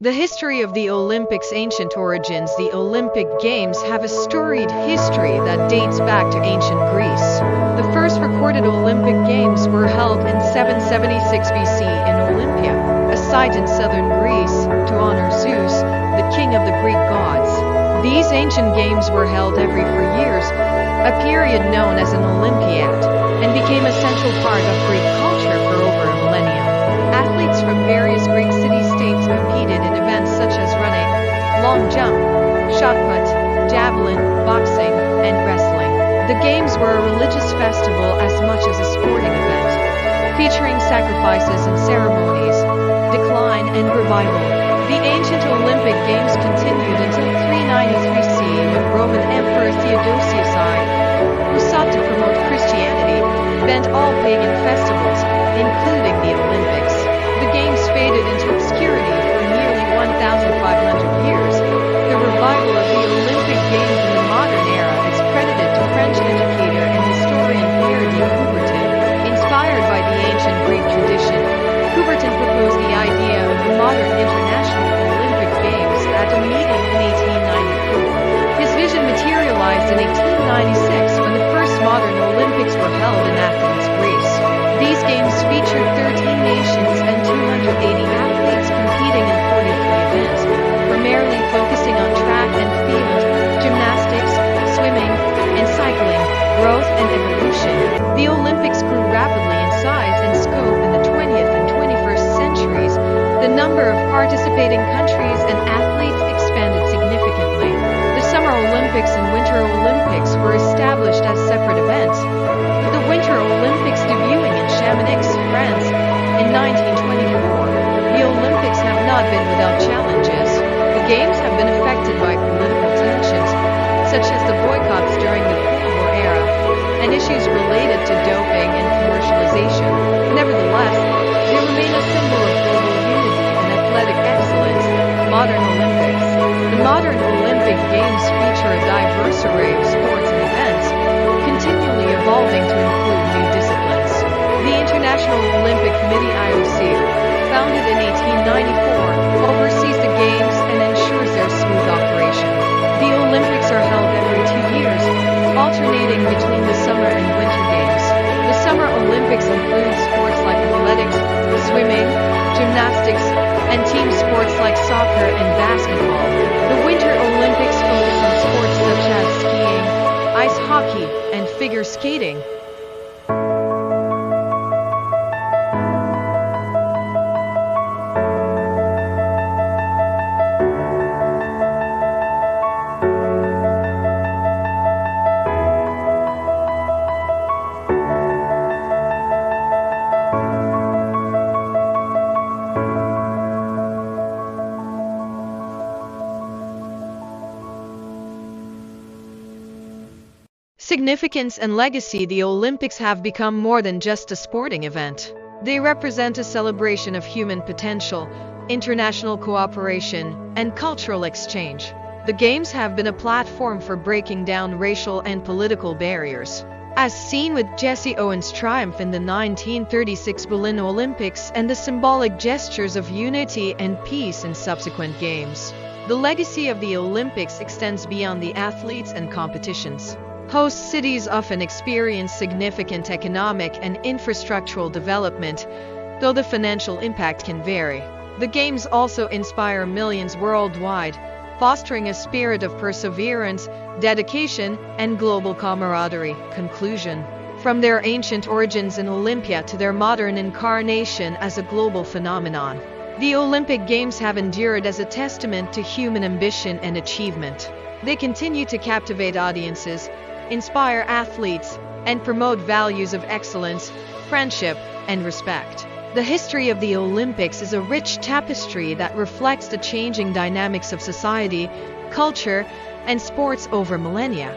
The history of the Olympics' ancient origins. The Olympic Games have a storied history that dates back to ancient Greece. The first recorded Olympic Games were held in 776 BC in Olympia, a site in southern Greece, to honor Zeus, the king of the Greek gods. These ancient games were held every 4 years, a period known as an Olympiad, and became a central part of Greek culture for over a millennium. Athletes from various Greek city-states competed in events such as running, long jump, shot put, javelin, boxing, and wrestling. The games were a religious festival as much as a sporting event, featuring sacrifices and ceremonies, decline and revival. The ancient Olympic Games continued until 393 CE when Roman Emperor Theodosius I, who sought to promote Christianity, banned all pagan festivals, including the Olympics. The Games faded into obscurity for nearly 1,500 years. The revival of the Olympic Games in the modern era is credited to French educator and historian Pierre de Coubertin. Inspired by the ancient Greek tradition, Coubertin proposed the idea of the modern International Olympic Games at a meeting in 1894. His vision materialized in 1896 when the first modern Olympics were held in Athens, Greece. These games featured 13 nations and 280 athletes competing in 43 events, primarily focusing on track and field, gymnastics, swimming, and cycling, growth and evolution. The Olympics grew rapidly in size and scope in the 20th and 21st centuries. The number of participating countries and athletes expanded significantly. The Summer Olympics and Winter Olympics were established as separate events, with the Winter Olympics debuting in Chamonix, France, in 1924. The Olympics have not been without challenges. The Games have been affected by political tensions, such as the boycotts during the Cold War era, and issues related to doping and commercialization. Nevertheless, they remain a symbol of global unity and athletic excellence. Modern Olympics. The modern Olympic Games feature a diverse array of sports and events, continually evolving to include new disciplines. The International Olympic Committee (IOC), founded in 1894, oversees the Games and ensures their smooth operation. The Olympics are held every 2 years, alternating between the Summer and Winter Games. The Summer Olympics include sports like athletics, swimming, gymnastics, and team sports like soccer and basketball. The Winter Olympics focus on sports such as skiing, ice hockey, and figure skating. Significance and legacy. The Olympics have become more than just a sporting event. They represent a celebration of human potential, international cooperation, and cultural exchange. The Games have been a platform for breaking down racial and political barriers, as seen with Jesse Owens' triumph in the 1936 Berlin Olympics and the symbolic gestures of unity and peace in subsequent games. The legacy of the Olympics extends beyond the athletes and competitions. Host cities often experience significant economic and infrastructural development, though the financial impact can vary. The Games also inspire millions worldwide, fostering a spirit of perseverance, dedication, and global camaraderie. Conclusion. From their ancient origins in Olympia to their modern incarnation as a global phenomenon, the Olympic Games have endured as a testament to human ambition and achievement. They continue to captivate audiences, inspire athletes, and promote values of excellence, friendship, and respect. The history of the Olympics is a rich tapestry that reflects the changing dynamics of society, culture, and sports over millennia.